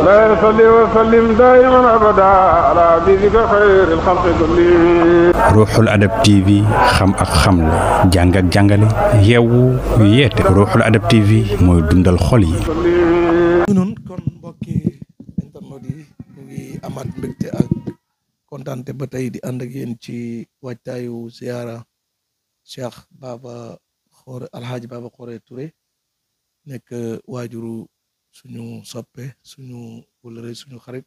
لا يصلي وسلم دائما أبدا على حبيبك خير الخلق كلهم. Ruuxul Adab TV xam ak xamle jàng ak jàngale yeewu yeete Ruuxul Adab TV mooy dundal xol yi. noonu kon mbokki internet yi ñu ngi amaat mbégte ak kontaante ba tey di ànd ak yéen ci waajtaayu ziyaara Cheikh Baba Khore Alhaji Baba Khore Touré nekk waajuru suñu soppe suñu wëlëre suñu xarit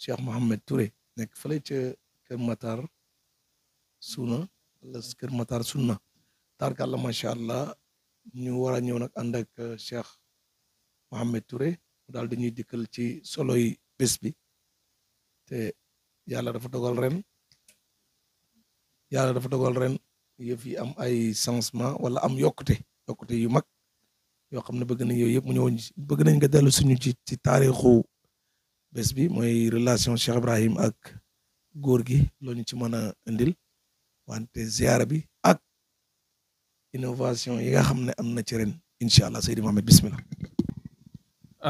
Cheikh Mohamed Touré nekk fële ca Kër Matar Suna wala Kër Matar Sunna tarkalla macha allah ñu war a ñëw nag ànd ak Cheikh Mohamed Touré daal dañuy dikkal ci solo yi bés bi te yàlla dafa dogal ren yëf yi am ay changement wala am yokkute yu mag yoo xam ne bëgg nañ yooyu yëpp mu ñëwoon bëgg nañ nga dellu suñu ci taarixu bés bi mooy relation Cheikh Ibrahim ak góor gi loo ñu ci mën a indil wante ziyaara bi ak innovation yi nga xam ne am na ci ren incha allah Seydi Mohamed bismillah.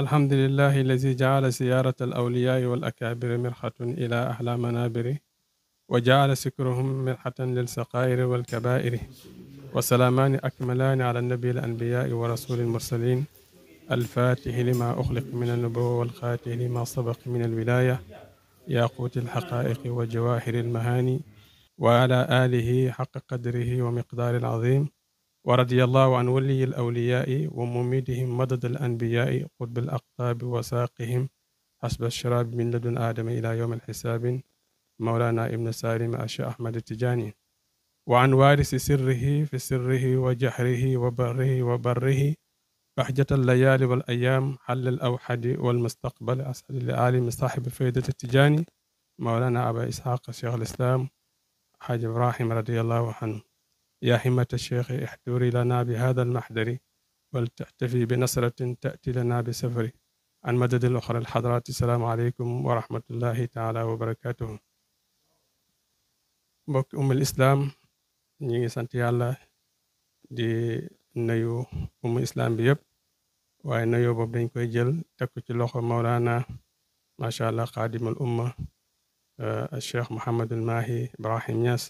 alhamdulillahi allazi jaala ziyarata al awliyaai wal akaabiri mirxatun ila ahla manabiri wa jaala sikruhum mirxatan lil saqairi wal kabairi wa salaamaani akmalaani ala nabi al anbiyaai wa rasuli al mursalin alfaatihi lima uxliq min annubuwa wal xaatihi lima sabaq min alwilaaya yaaquuti alxaqaaiqi wa jawaahiri almahaani wa ala aalihi xaqa qadrihi wa miqdaari alazim wa radiyallahu an waliyi alawliyaai wa mumidihim madad alanbiyaai qutbi alaqtaabi wa saaqihim xasba alsharaabi min ladun aadama ila yowm alxisaabin mawlana ibn salim acha ahmad tijaani wa an waarisi sirrihi fi sirrihi wa jahrihi wa barrihi bahjat allayali wal ayaam xall alawxadi walmustaqbal asali laalimi saaxibi faydat tijaani mawlana aba isxaq cheikh alislam xaaj ibrahim radiyallahu anhu يا همة الشيخ احضري لنا بهذا المحضر ولتحتفي بنصرة تأتي لنا بسفر عن مدد الأخرى الحضرات السلام عليكم ورحمة الله تعالى وبركاته mbokk umul islam ñi ngi sant yàlla di nuyu umul islam bi yëpp waaye nuyu boobu dañ koy jël teg ko ci loxo Mawlana macha allah xaadimul umma Cheikh Mouhamadul Mahi Ibrahim Niass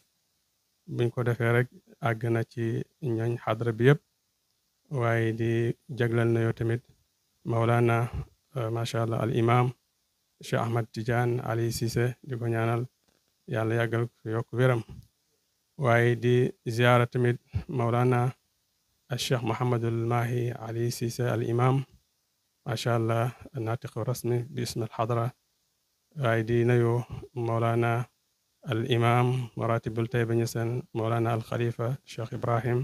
buñ ko defee rek àgg na ci ñooñ xadra bi yëpp waaye di jaglal na yoo tamit Mawlana macha allah al imam Cheikh Ahmad Tidiane Ali Cissé di ko ñaanal yàlla yàggal ko yokk wéram waaye di ziyaara tamit Mawlana al Cheikh Mohamadul Mahi Ali Cissé al imam macha allah natiq rasmi bi ism al xadra waaye di nuyu Mawlana al imam maratibul Tayba Niassène Mawlana al Khalifa Cheikh Ibrahim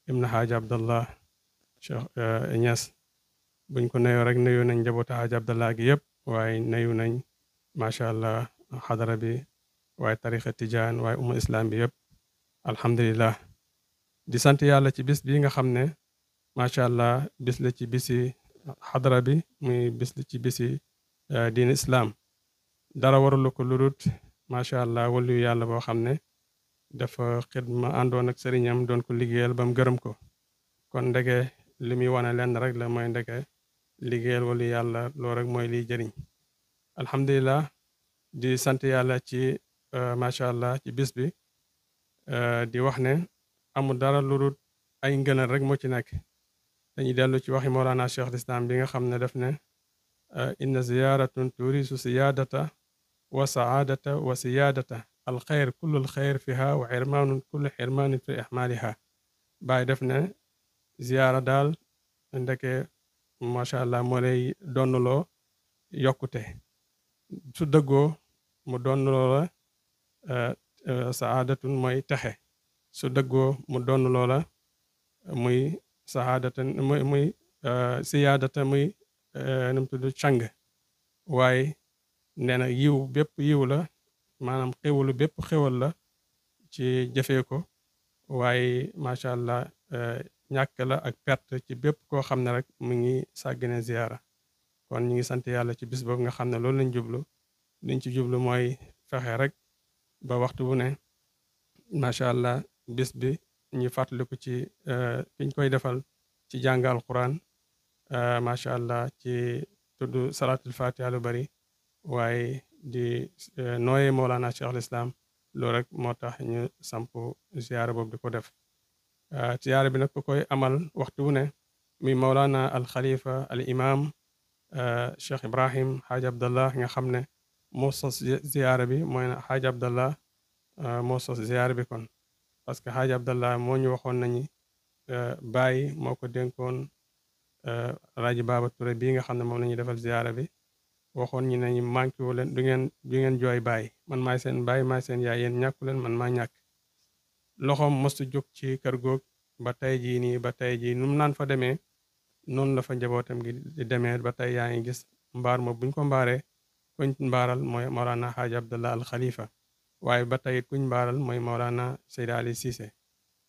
ibn Haaj Abdallah Cheikh Niass buñ ko nuyoo rek nuyu nañ njabootu Haaj Abdallah gi yëpp waaye nuyu nañ macha allah xadara bi waaye tariqa tijaan waaye umma islam bi yëpp alhamdulillah di sant yàlla ci bis bi nga xam ne macha allah bis la ci bisi xadara bi muy bis la ci bisi diin islam dara warulu ko ludut macha allah waliyu yàlla boo xam ne dafa xidma àndoon ak sëriñam doon ko liggéeyal ba mu gërëm ko kon ndege li muy wane lenn rek la mooy ndege liggéeyal waliyu yàlla loo rek mooy liy jëriñ alhamdulilah di sant yàlla ci macha allah ci bis bi di wax ne amul dara lu dul ay ngënal rek moo ci nekk dañuy dellu ci waxi Mawlana Cheikh Lislam bi nga xam ne def ne inna ziyaratun turisu siyaadata wa saadata wa siyaadata alxeyr kullu alxeyr fiha wa xirmaanun kullu xirmaanin fi ixmaaliha bàyyi def ne ziyaara daal ndeke macha allah moo lay donnuloo yokkute su dëggoo mu donnuloo la saadatun mooy texe su dëggoo mu donnuloo la muy saadatan muy siyaadata muy nu mu tudd càng waaye nee na yiw bépp yiw la maanaam xéwalu bépp xéwal la ci jëfee ko waaye macha allah ñàkk la ak perte ci bépp koo xam ne rek mu ngi sàggane ziyaara kon ñu ngi sant yàlla ci bis boobu nga xam ne loolu lañ jublu liñ ci jublu mooy fexe rek ba waxtu bu ne macha allah bis bi ñu fàttaliku ci kiñ koy defal ci jàng alquran macha allah ci tudd salatul fatiha lu bari waaye di nooyee Mawlana Cheikh al Islam loolu rek moo tax ñu samp ziyaara boobu di ko def ziyaara bi nag ku koy amal waxtu wu ne muy Mawlana al Khalifa al imam Cheikh Ibrahim Haaj Abdallah nga xam ne moo sos ziyaara bi mooy na Haaj Abdallah moo sos ziyaara bi kon parce que Haaj Abdallah moo ñu waxoon nañu Baay moo ko dénkoon Alaaji Baaba Touré bii nga xam ne moom la ñuy defal ziyaara bi waxoon ñi ne ñu manqué wu leen du ngeen jooy baay man maay seen baay maay seen yaay yéen ñàkku leen man maa ñàkk loxoom mostu jóg ci kër goog ba tey jii nii ba tey jii nu mu naan fa demee noonu la fa njabootam gi di demee ba tey yaa ngi gis mbaar ma buñ ko mbaaree kuñ mbaaral mooy Mawlana Haaj Abdallah al Khalifa waaye ba tey kuñ mbaaral mooy Mawlana Seydi Ali Cissé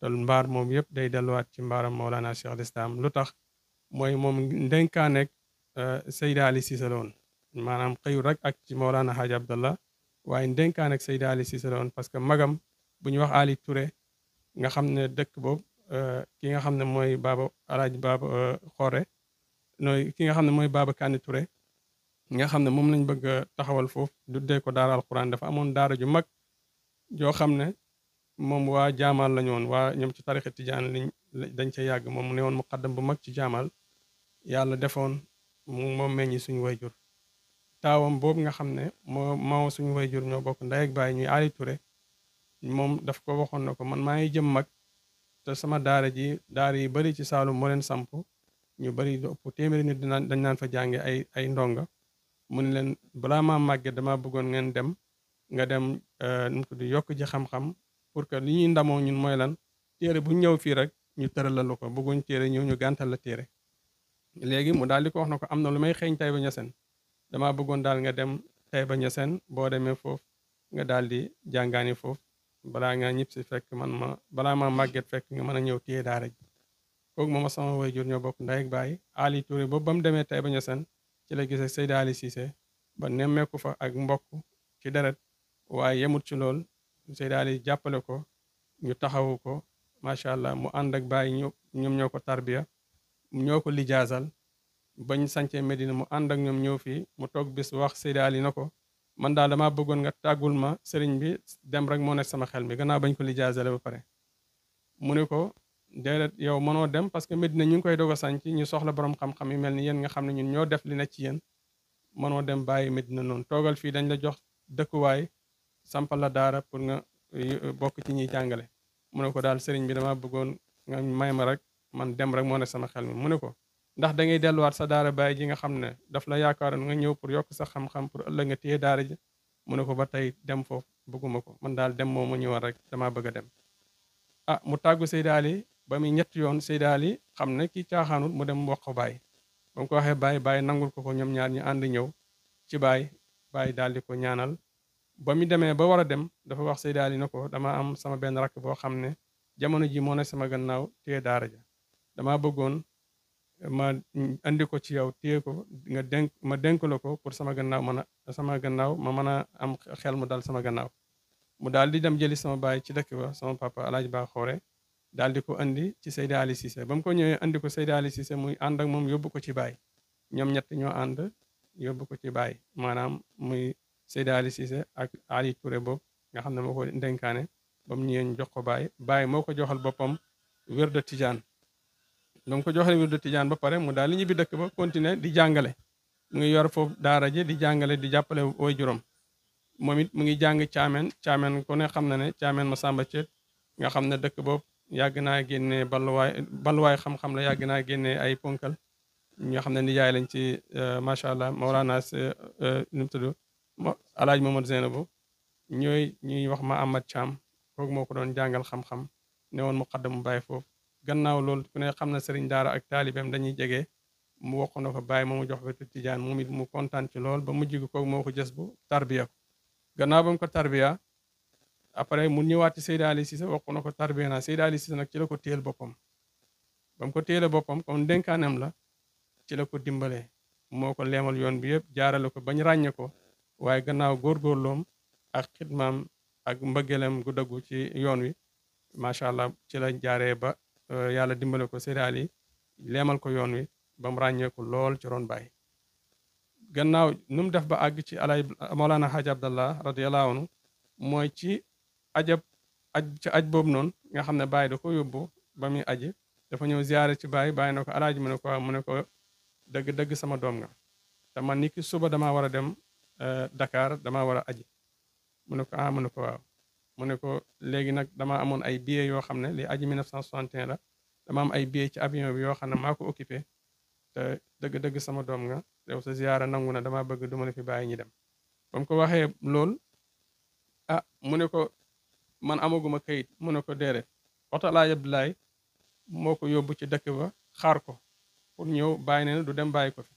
te mbaar moom yëpp day delluwaat ci mbaaram Mawlana Cheikh al Islam lu tax mooy moom ndenkaaneeg Seydi Ali Cissé la woon maanaam xëyu rek ak ci Mawlana Haaj Abdallah waaye ndenkaaneeg Seydi Ali Cissé la woon parce que magam bu ñu wax Ali Touré nga xam ne dëkk boobu ki nga xam ne mooy baaba alaaji baaba xoore nooy ki nga xam ne mooy baaba Kani Touré nga xam ne moom lañ bëgg a taxawal foofu duddee ko daara alquran dafa amoon daara ju mag joo xam ne moom waa jaamaal lañu woon waa ñoom ci tarixa tijaan liñ dañ ca yàgg moom ne woon muqaddam bu mag ci jaamaal yàlla defoon moom meññi suñu wayjur taawam boobu nga xam ne moo suñu wayjur ñoo bokk ndey ak baay ñuy Ali Touré moom daf ko waxoon na ko man maa ngi jëm mag te sama daara yi bari ci Saalum moo leen samp ñu bari lu ëpp téeméeri nit dañ naan fa jànge ay ndonga mu ne leen balaa maa màgget dama bëggoon ngeen dem nga dem nu tudd yokk ji xam-xam pour que li ñuy ndamoo ñun mooy lan téere bu ñëw fii rek ñu tëralal ko bëgguñ téere ñëw ñu gàntal la téere léegi mu daal di ko wax na ko am na lu may xeeñ Taïba Niassène dama bëggoon daal nga dem Taïba Niassène boo demee foofu nga daal di jàngaani foofu balaa nga ñib si fekk balaa ma màgget fekk nga mën a ñëw téye daara ji kooku moom sama waajur ñoo bokk ndey ak baay Ali Touré boobu ba mu demee Taïba Niassène ci la gisee Seydi Ali Cissé ba nemmeeku fa ak mbokk ci deret waaye yemut ci lool Seydi Ali jàppale ko ñu taxawu ko macha allah mu ànd ak baay ñoom ñoo ko tarbiya ñoo ko lijaasal bañ sancee Medina mu ànd ak ñoom ñëw fii mu toog bis wax Seydi Ali na ko man daal dama bëggoon nga tàggul ma sëriñ bi dem rek moo nekk sama xel mi gannaaw bañ ko lijaasale ba pare mu ne ko déedéet yow mënoo dem parce que Medina ñu ngi koy doog a sànc ñu soxla borom xam-xam yu mel ni yéen nga xam ne ñun ñoo def li nekk ci yéen mënoo dem bàyyi Medina noonu toogal fii dañ la jox dëkkuwaay sampal la daara pour nga bokk ci ñuy jàngale mu ne ko daal sëriñ bi dama bëggoon nga may ma rek man dem rek moo nekk sama xel mi mu ne ko ndax da ngay delluwaat sa daara baay ji nga xam ne daf la yaakaaroon nga ñëw pour yokk sa xam-xam pour ëllëg nga téye daara ji mu ne ko ba tey dem foofu bëgguma ko man daal dem moo ma ñëwoon rek damaa bëgg a dem mu tàggu Seydi Ali ba muy ñetti yoon Seydi Ali xam ne kii caaxaanul mu dem wax ko baay ba mu ko waxee baay nangul ko ñoom ñaar ñu ànd ñëw ci baay daal di ko ñaanal ba mu demee ba war a dem dafa wax Seydi Ali na ko dama am sama benn rakk boo xam ne jamono ji moo ne sama gannaaw téye daara ja dama bëggoon ma andi ko ci yow téye ko nga dénk la ko pour sama gannaaw ma mën a am xel mu dal sama gannaaw mu daal di dem jëli sama baay ci dëkk ba sama papa Alaaji Ba Xoore daal di ko andi ci Seydi Ali Cissé ba mu ko ñëwee andi ko Seydi Ali Cissé muy ànd ak moom yóbbu ko ci baay ñoom ñett ñoo ànd yóbbu ko ci baay maanaam muy Seydi Ali Cissé ak Ali Touré boobu nga xam ne moo ko ndenkaane ba mu ñëwee ñu jox ko baay moo ko joxal boppam wér de Tijaan donc ko joxale wér de Tijaan ba pare mu daal li ñibbi dëkk ba continuer di jàngale mu ngi yor foofu daara ji di jàngale di jàppale way juróom moom it mu ngi jàng caameen ku ne xam na ne caameen Masamba Thiet nga xam ne dëkk boobu yàgg naa génne balluwaay xam-xam la yàgg naa génne ay ponkal ñoo xam ne nijaay lañ ci macha allah Mawlana nu mu tudd Alaaji Mamad Zeynabu ñuy wax ma Amad Thiam kooku moo ko doon jàngal xam-xam ne woon muqaddam mu bàyyi foofu gannaaw loolu ku ne xam na sëriñ daara ak taalibeem dañuy jege mu wax na ko bàyyi moomu jox ko Tijaan moom it mu kontaan ci lool ba mujj gi kooku moo ko jës bu tarbiya ko gannaaw ba mu ko tarbiya après mu ñëwaat ci Seydi Ali Cissé wax na ko tarbiya naa Seydi Ali Cissé nag ci la ko téyel boppam ba mu ko téyele boppam comme dénkaanem la ci la ko dimbalee moo ko leemal yoon bi yëpp jaarale ko bañ ràññe ko waaye gannaaw góorgóorloom ak xidmaam ak mbëggeelam gu dëggu ci yoon wi macha allah ci la jaaree ba yàlla dimbale ko Seydi Ali leemal ko yoon wi ba mu ràññeeku lool ci ron baay gannaaw nu mu def ba àgg ci alay Mawlana Hadj Abdallah radiyallahu anhu mooy ci aj boobu noonu nga xam ne Baye da ko yóbbu ba muy aji dafa ñëw ziyaare ci Baye Baye na ko alaaji mu ne ko waaw mu ne ko dëgg sama doom nga te man ni ki suba damaa war a dem Dakar damaa war a aji mu ne ko mu ne ko waaw mu ne ko léegi nag dama amoon ay billets yoo xam ne li aji 1961 la dama am ay billets ci avion bi yoo xam ne maa ko occupé te dëgg sama doom nga yow sa ziyaara nangu na dama bëgg duma la fi bàyyi ñi dem ba mu ko waxee lool mu ne ko man amaguma kayit mu ne ko déedéet oto Alaaji Abdoulaye moo ko yóbbu ci dëkk ba xaar ko pour ñëw bàyyi ne du dem bàyyi ko fi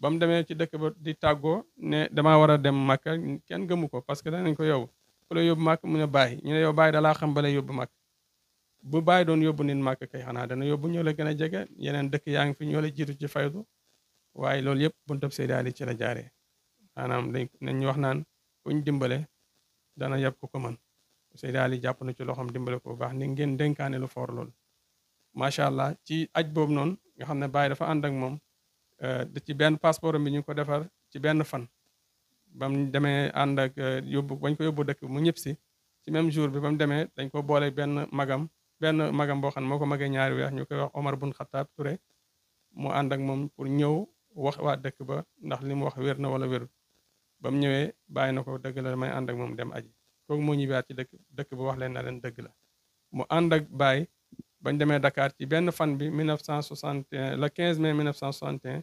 ba mu demee ci dëkk ba di tàggoo ne damaa war a dem Màkka kenn gëmu ko parce que danañ ko yow ku la yóbbu Màkk mu ne bàyyi ñu ne yow bàyyi dalaa xam ba lay yóbbu Màkk bu bàyyi doon yóbbu nit Màkk kay xanaa dana yóbbu ñoo la gën a jege yeneen dëkk yaa ngi fi ñoo la jiitu ci faydu waaye loolu yëpp buntab Seydi Ali ci la jaaree maanaam nañ wax naan kuñ dimbale dana yab ku ko mën Seydi Ali jàpp na ci loxoom dimbale ko bu baax ni ngeen dénkaane lu foor loolu macha allah ci aj boobu noonu nga xam ne Baye dafa ànd ak moom ci benn passeport bi ñu ko defar ci benn fan ba mu demee ànd ak bañ ko yóbbu dëkk mu ñëpp si ci même jour bi ba mu demee dañ ko boole benn magam boo xam ne moo ko magee ñaari weex ñu koy wax Omar bun Khattab Touré mu ànd ak moom pour ñëw wax waa dëkk ba ndax li mu wax wér na wala wérul ba mu ñëwee bàyyi na ko dëgg la may ànd ak moom dem aji kooku moo ñibbaat ci dëkk ba wax leen na leen dëgg la mu ànd ak Baye bañ demee Dakar ci benn fan bi 1961 le 15 mai 1961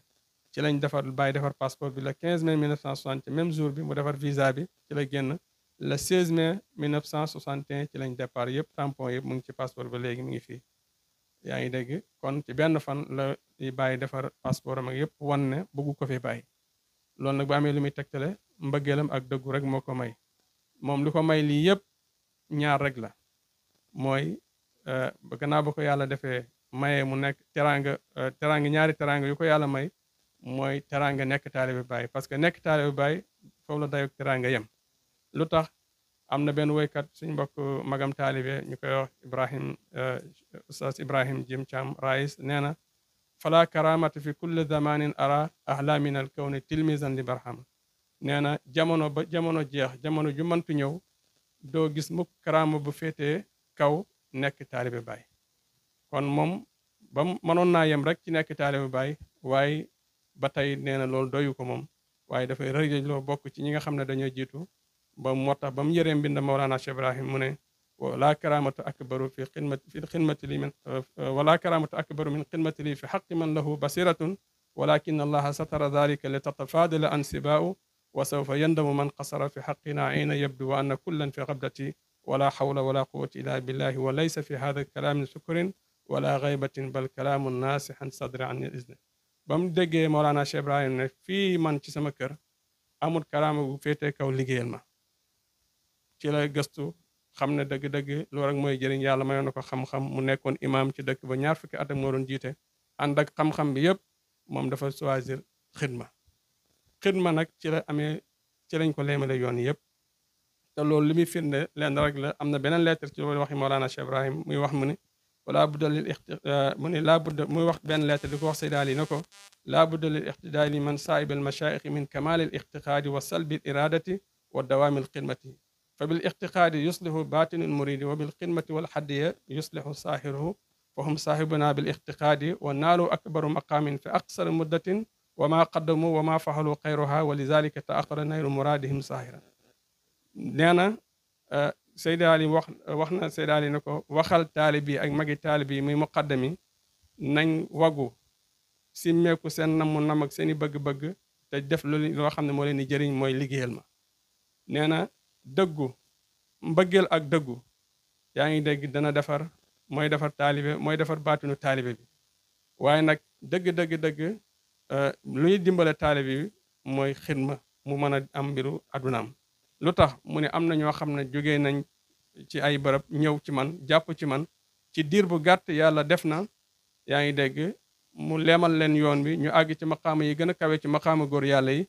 ci lañ Baye defar passeport bi le 15 mai 1961 même jour bi mu defar visa bi ci la génn le 16 mai 1961 ci lañ départ yëpp tampon yëpp mu ngi ci passeport ba léegi mu ngi fii yaa ngi dégg kon ci benn fan la Baye defar passeport am ak yëpp wan ne bëggu ko fi bàyyi loolu nag bu amee lu muy tegtale mbëggeelam ak dëggu rek moo ko may moom li ko may lii yëpp ñaar rek la mooy gannaaw ba ko yàlla defee mayee mu nekk teraanga ñaari teraanga yu ko yàlla may mooy teraanga nekk taalibe Baye parce que nekk taalibe Baye foofu la dayoog teraanga yem lu tax am na benn woykat suñ mbokk magam taalibe ñu koy wax Oustaz Ibrahim Jim Thiam Rais nee na fala karamata fi kulli zamanin ara ahla min al kawni tilmisan li barhama nee na jamono ba jamono jeex jamono ju mëntu ñëw doo gis mukk karaama bu féetee kaw nekk taalibe Baye kon moom ba mënoon naa yem rek ci nekk taalibe Baye waaye ba tey nee na loolu doyu ko moom waaye dafay rëjëloo bokk ci ñi nga xam ne dañoo jiitu ba moo tax ba mu yëree mbind Mawlana Cheikh Ibrahim mu ne wala karamatu akbaru fi xidmati li min wala karamatu akbaru min xidmati li fi xaqi man lahu basiratun walakin allaha satara dalika li tatafadala ansibaau wa sawfa yandamu man qasara fi xaqina ayna yabdu wa anna kullan fi qabdati wala xawla wala quwwata illa billahi wa laysa fi hada kalaamin sukrin wala gaybatin bal kalaamun naasixan sadri an izni ba mu déggee Mawlana Cheikh Ibrahim ne fii man ci sama kër amul karaama bu féetee kaw liggéeyal ma ci la gëstu xam ne dëgg-dëgg loolu rek mooy jëriñ yàlla mayoon na ko xam-xam mu nekkoon imam ci dëkk ba ñaar fukki at ak moo doon jiite ànd ak xam-xam bi yëpp moom dafa choisir xidma nag ci la amee ci lañ ko leemale yoon yëpp te loolu li muy firnde leen rek la am na beneen lettre ci loolu waxi Mawlana Cheikh Ibrahim muy wax mu ne wala budda lil mu ne laa budda muy wax benn lettre di ko wax Seydi Ali na ko laa budda lil iqtidaai li man saahib al mashaayixi min kamaal al ixtiqaadi wa salbi al iradati wa dawaami al xidmati fa bil ixtiqaadi yuslihu baatinu al muridi wa bil xidmati wal xaddiya yuslihu saahiruhu fa hum saahibuna bil ixtiqaadi wa naalu akbaru maqaamin fi aqsar muddatin wa ma qaddamu wa ma faxalu xayruha wa lidalika taaqara nayru muradihim saahira nee na Seydi Ali wax na Seydi Ali ne ko waxal taalib yi ak magi taalib yi muy muqaddami nañ wagu simmeeku seen nam ak seeni bëgg-bëgg te def loo xam ne moo leen di jëriñ mooy liggéeyal ma nee na dëggu mbëggeel ak dëggu yaa ngi dégg dana defar mooy defar taalibe mooy defar baatinu taalibe bi waaye nag dëgg luy dimbale taalibe bi mooy xidma mu mën a am mbiru adunaam lu tax mu ne am na ñoo xam ne jógee nañ ci ay bërëb ñëw ci man jàpp ci man ci diir bu gàtt yàlla def na yaa ngi dégg mu leemal leen yoon bi ñu àgg ci maqaama yi gën a kawe ci maqaama góor yàlla yi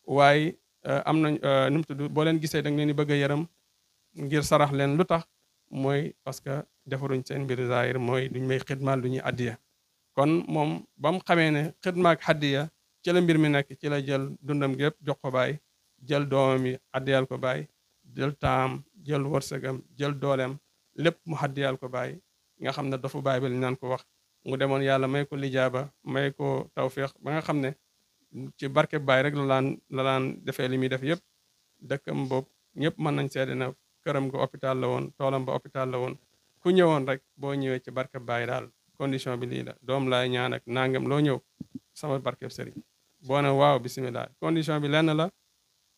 waaye am nañ nu mu tudd boo leen gisee da nga leen di bëgg a yaram ngir sarax leen lu tax mooy parce que defaruñ seen mbir zahir mooy duñ may xidmaal du ñuy addiya kon moom ba mu xamee ne xidma ak addiya ci ci la mbir mi nekk ci la jël dundam gépp jox ko baay jël doomam yi addiyal ko baay jël taam jël wërsëgam jël dooleem lépp mu addiyal ko baay nga xam ne dafu baay bi li naan ko wax mu demoon yàlla may ko lijaaba may ko tawféex ba nga xam ne ci barke baay rek la laan defee li muy def yëpp dëkkam boobu ñëpp mën nañ seede na këram ga hôpital la woon toolam ba hôpital la woon ku ñëwoon rek boo ñëwee ci barke baay daal condition bi lii la doom laay ñaan ak nangam loo ñëw sama barkeb sëriñ boo ne waaw bisimilah condition bi lenn la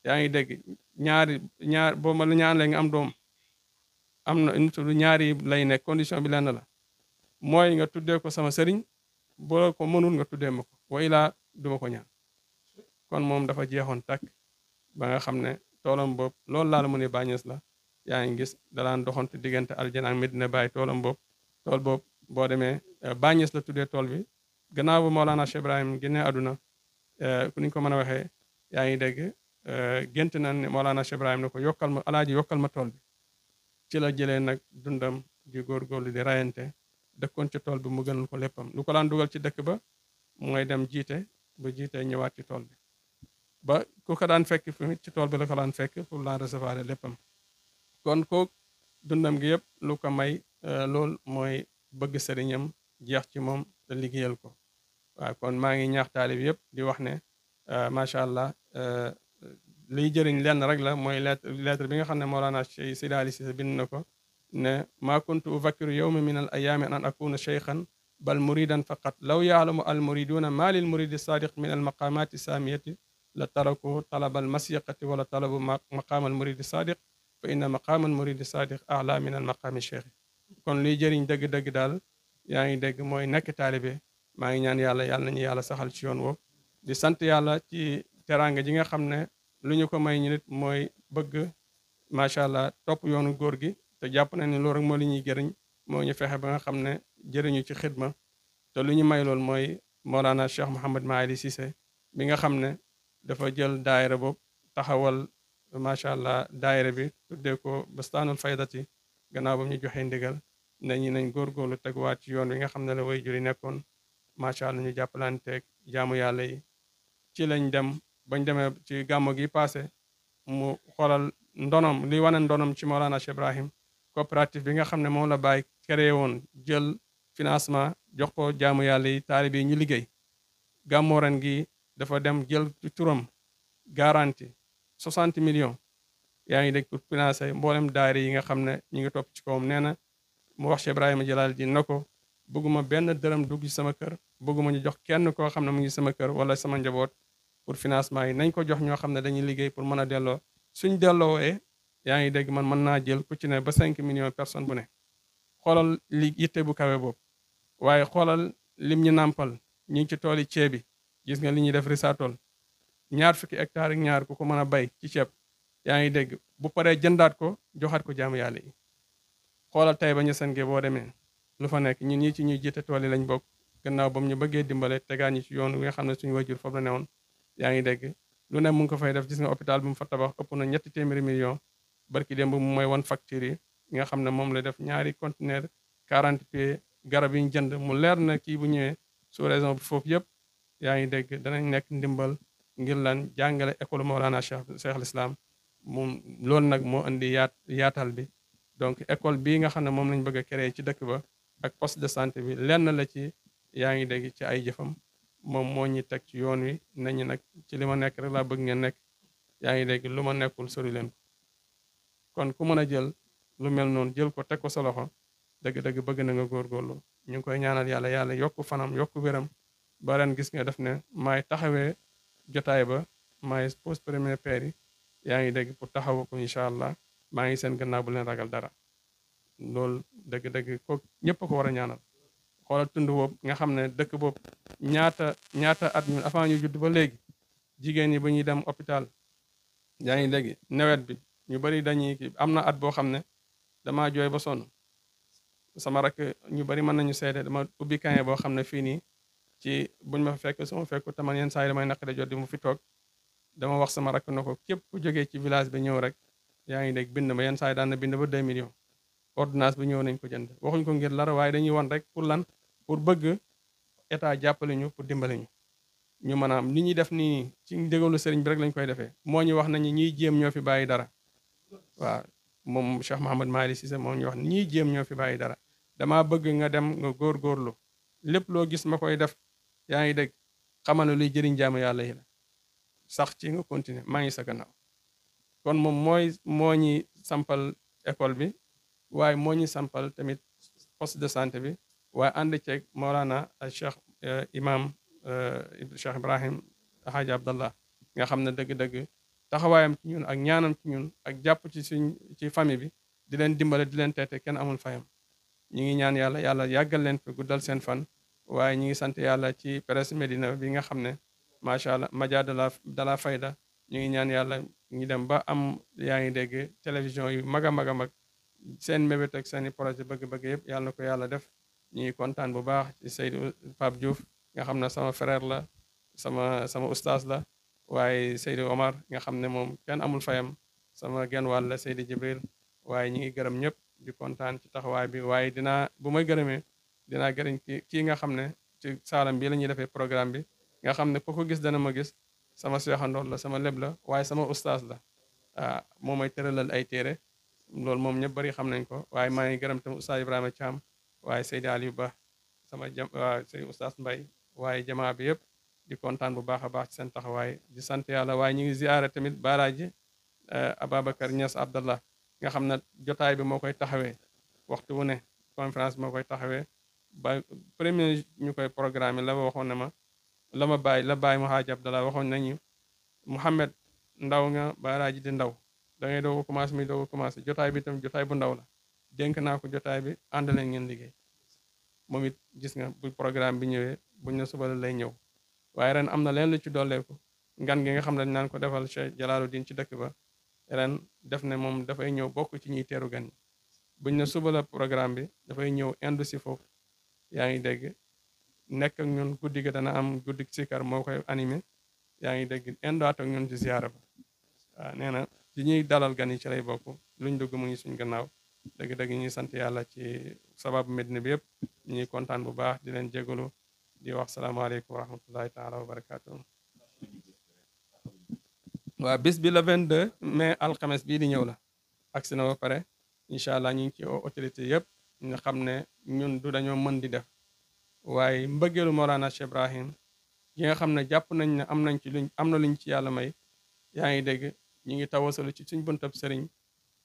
yaa ngi dégg ñaar boo ma la ñaan la nga am doom am na lu ñaari lay nekk condition bi lenn la mooy nga tuddee ko sama sëriñ boo ko mënul nga tuddee ma ko wa ilaa duma ko ñaan kon moom dafa jeexoon takk ba nga xam ne toolam boobu loolu laa la mu ne bàññees la yaa ngi gis dalaan doxantu diggante aljana ak Medina Baay toolam boobu tool boobu boo demee bàññees la tuddee tool bi gannaaw bu Mawlana Cheikh Ibrahim génnee àdduna ku niñ ko mën a waxee yaa ngi dégg gént na ne Mawlana Cheikh Ibrahim ne ko yokkal ma alaaji yokkal ma tool bi ci la jëlee nag dundam di góorgóorlu di rayante dëkkoon ci tool bi mu gënal ko léppam lu ko laan dugal ci dëkk ba mooy dem jiite bu jiitee ñëwaat ci tool bi ba ku ko daan fekk fi ci tool bi la ko daan fekk pour laan recevoir léppam kon ko dundam gi yëpp lu ko may loolu mooy bëgg sëriñam jeex ci moom te liggéeyal ko waaw kon maa ngi ñaax taalib yëpp di wax ne macha allah liy jëriñ lenn rek la mooy lettre bi nga xam ne Mawlana Cheikh Seydi Ali Cissé bind na ko ne maa kuntu uvakiru yawma min al ayaami an akuna cheykhan bal muridan faqat law yaalamu al muriduna ma lil muridi sadiq min al maqamati samiyati la taraku talab al masiqati wala talabu maqam al muridi sadiq fa inna maqam al muridi sadiq a'la min al maqami cheikh kon liy jëriñ dëgg-dëgg daal yaa ngi dégg mooy nekk taalibe maa ngi ñaan yàlla nañu yàlla saxal ci yoon woowu di sant yàlla ci teraanga ji nga xam ne lu ñu ko may ñu nit mooy bëgg macha allah topp yoonu góor gi te jàpp na ne loolu rek moo li ñuy jëriñ moo ñu fexe ba nga xam ne jëriñu ci xidma te lu ñu may loolu mooy Mawlana Cheikh Mouhamed Maali Cissé bi nga xam ne dafa jël daayira boobu taxawal macha allah daayira bi tuddee ko Bustaanul Faydati gannaaw ba ñu joxe ndigal nañ góorgóorlu teguwaat ci yoon wi nga xam ne la way juri nekkoon macha allah ñu jàppalanteeg jaamu yàlla yi ci lañ dem bañ demee ci gàmmo gi passé mu xoolal ndonom li wane ndonom ci Mawlana Cheikh Ibrahim coopérative bi nga xam ne moom la bàyyi créé woon jël financement jox ko jaamu yàlla yi taalibe yi ñu liggéey gàmmo ren gi dafa dem jël turam garanti 60 millions yaa ngi dégg pour financer mboolem daayira yi nga xam ne ñi ngi topp ci kawam nee na mu wax Cheikh Ibrahima Jalal ji na ko bëgguma benn dërëm dugg ci sama kër bëgguma ñu jox kenn koo xam ne mu ngi sama kër wala sama njaboot pour financement yi nañ ko jox ñoo xam ne dañuy liggéey pour mën a delloo suñ delloowee yaa ngi dégg man mën naa jël ku ci ne ba 5 millions personnes bu ne xoolal li yitte bu kawe boobu waaye xoolal lim ñu nàmpal ñi ngi ci tool yi ceeb bi gis nga li ñuy def risaatol 20 hectares ak ñaar ku ko mën a bay ci ceeb yaa ngi dégg bu paree jëndaat ko joxaat ko jaamu yàlla yi xoolal tey ba ñu senge boo demee lu fa nekk ñun ñi ci ñuy jiite tool yi lañ bokk gannaaw bam ñu bëggee dimbale tegaan ñi ci yoon wi nga xam ne suñu wajur foofu la newoon yaa ngi dégg lu ne mu ngi ko fay def gis nga hôpital bu mu fa tabax ëpp na 300 millions barki démb mu mooy wan facture yi nga xam ne moom la def ñaari conteneur 40 pieds garab yi ñu jënd mu leer na kii bu ñëwee sous raison bi foofu yëpp yaa ngi dégg danañ nekk ndimbal ngir lan jàngale école Mawlana Cheikh al Islam moom loolu nag moo indi yaatal bi donc école bii nga xam ne moom lañ bëgg a créer ci dëkk ba ak poste de santé bi lenn la ci yaa ngi dégg ci ay jëfam moom moo ñi teg ci yoon wi nañu nag ci li ma nekk rek laa bëgg ngeen nekk yaa ngi dégg lu ma nekkul sori leen kon ku mën a jël lu mel noonu jël ko teg ko sa loxo dëgg-dëgg bëgg na nga góorgóorlu ñu ngi koy ñaanal yàlla yokk fanam yokk wéram ba ren gis nga def ne maay taxawee jotaay ba maay pose premier pierre yi yaa ngi dégg pour taxawu ko incha allah maa ngi seen gannaaw bu leen ragal dara loolu dëgg-dëgg ko ñëpp ko war a ñaanal xoolal tund boobu nga xam ne dëkk boobu ñaata at ñun avant ñu judd ba léegi jigéen ñi ba ñuy dem hôpital yaa ngi dégg nawet bi ñu bari dañuy kii am na at boo xam ne dama jooy ba sonn sama rakk ñu bari mën nañu seede dama ubbi kaye boo xam ne fii nii ci buñ ma fekk sama fekku taman yenn saa yi damay naq de jot di mu fi toog dama wax sama rakk na ko képp ku jógee ci village bi ñëw rek yaa ngi dégg bind ma yenn saa yi daan na bind ba 2 millions ordonnance bi ñëw nañ ko jënd waxuñ ko ngir lara waaye dañuy wan rek pour lan pour bëgg état jàppale ñu pour dimbale ñu ñu mën a am li ñuy def nii ci ndégalu sëriñ bi rek lañ koy defee moo ñu wax nañu ñuy jéem ñoo fi bàyyi dara waaw moom Cheikh Mouhamad Mahi Cissé moo ñu wax ñuy jéem ñoo fi bàyyi dara dama bëgg nga dem nga góorgóorlu lépp loo gis ma koy def yaa ngi dégg xamal ne luy jëriñ jaamu yàlla yi la sax ci nga continuer maa ngi sa gannaaw kon moom moo ñi sampal école bi waaye moo ñi sampal tamit poste de santé bi waaye ànd ceeg Mawlana Cheikh imam Cheikh Ibrahim Hadj Abdallah nga xam ne dëgg-dëgg taxawaayam ci ñun ak ñaanam ci ñun ak jàpp ci famille bi di leen dimbale di leen teete kenn amul fayam ñi ngi ñaan yàlla yàggal leen fi guddal seen fan waaye ñi ngi sant yàlla ci presse Médina bi nga xam ne macha allah média de la fayda ñu ngi ñaan yàlla ñu dem ba am yaa ngi dégg télévision yu mag a mag a mag seen mébét ak seen i projet bëgg-bëgg yëpp yàlla na ko yàlla def ñu ngi kontaan bu baax ci Seydou Pape Diouf nga xam ne sama frère la sama ustaas la waaye Seydou Omar nga xam ne moom kenn amul fayam sama genn wàll la Seydou Jibril waaye ñi ngi gërëm ñëpp di kontaan ci taxawaay bi waaye bu may gërëmee dinaa gërëm kii nga xam ne ci saalam bi la ñuy defee programme bi nga xam ne ku ko gis dana ma gis sama seexandoor la sama leb la waaye sama ustaas la moo may tëralal ay téere loolu moom ñëpp bari xam nañ ko waaye maa ngi gërëm tam ustaas Ibrahima Thiam waaye Seydi Aliou Ba sama Seydi ustaas Mbay waaye jamaa bi yëpp di kontaan bu baax a baax ci seen taxawaay di sant yàlla waaye ñu ngi ziyaare tamit Baraaji Ababacar Niass Abdallah nga xam ne jotaay bi moo koy taxawee waxtu wu ne conférence moo koy taxawee ba premier ñu koy programme la waxoon ne ma la bàyyi mu Hadj Abdallah waxoon nañu Mouhamed ndaw nga Baraaji di ndaw da ngay doog a commencé muy doog a commencé jotaay bi tam jotaay bu ndaw la dénk naa ko jotaay bi ànd leen ngeen liggéey moom it gis nga bu programme bi ñëwee buñ ne suba la lay ñëw waaye ren am na leen lu ci dolleeku ngan gi nga xam ne dañ naan ko defal Cheikh Jalaaluddin ci dëkk ba ren def ne moom dafay ñëw bokk ci ñuy teeru gan yi buñ ne suba la programme bi dafay ñëw indu si foofu yaa ngi dégg nekk ak ñun guddi ga dana am guddi sikar moo koy animé yaa ngi dégg indaat ak ñun ci ziyaara ba waaw nee na ci ñuy dalal gan yi ci lay bokk luñ dugg mu ngi suñ gannaaw dëgg-dëgg ñuy sant yàlla ci sababu Medina bi yëpp ñuy kontaan bu baax di leen jégalu di wax salaamaaleykum wa rahmatullahi taala wa barakaatu. waaw bis bi le 22 mai alxames bii di ñëw la agsi na ba pare incha allah ñu ngi ci autorité yëpp nga xam ne ñun du dañoo mën di def waaye mbëggeelu Mawlana Cheikh Ibrahim yi nga xam ne jàpp nañ ne am na luñ ci yàlla may yaa ngi dégg ñu ngi tawasalu ci suñ buntab sëriñ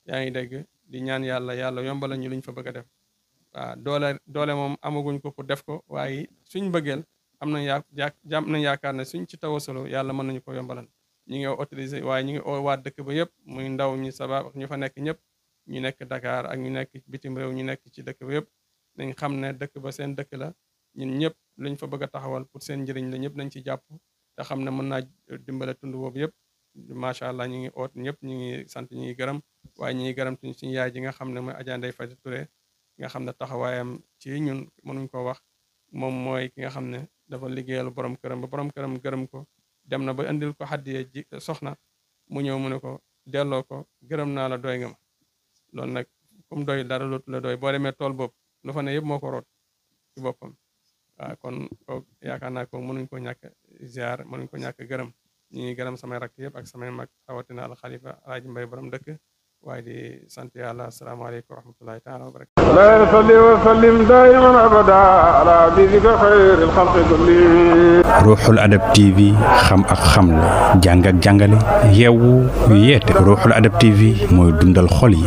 yaa ngi dégg di ñaan yàlla yombala ñu luñ fa bëgg a def waaw doole moom amaguñ ko pour def ko waaye suñ bëggeel am nañ yaakaar ne suñ ci tawasalu yàlla mën nañu ko yombalal ñu ngi autorisé waaye ñu ngi waa dëkk ba yëpp muy ndaw ñi sabab ñu fa nekk ñëpp ñu nekk Dakar ak ñu nekk bitim réew ñu nekk ci dëkk ba yëpp nañ xam ne dëkk ba seen dëkk la ñun ñëpp luñ fa bëgg a taxawal pour seen njëriñ la ñëpp nañ ci jàpp te xam ne mën naa dimbale tund boobu yëpp macha allah ñu ngi oot ñëpp ñu ngi sant ñu ngi gërëm waaye ñu ngi gërëm suñu yaay ji nga xam ne mooy Adja Ndeye Fatou Touré nga xam ne taxawaayam ci ñun mënuñ ko wax moom mooy ki nga xam ne dafa liggéeyal borom këram ba borom këram gërëm ko dem na ba indil ko xaddiye ji soxna mu ñëw mu ne ko delloo ko gërëm naa la doy nga ma loolu nag comme doy dara lootu la doy boo demee tool boobu lu fa ne yëpp moo ko root ci boppam waaw kon kooku yaakaar naa ko mënuñ ko ñàkk ziar mënuñ ko ñàkk gërëm ñu ngi gërëm samay rakk yëpp ak samay mag rawatina al xalifa alaaji Mbay borom dëkk waaye di sant yàlla asalaamaaleykum wa rahmatullahi taala wa barakatu la salli wa sallim daiman abada ala habibika xayril xalqi kulli Ruuxul Adab TV xam ak xamle jàng ak jàngale yeewu yeete Ruuxul Adab TV mooy dundal xol yi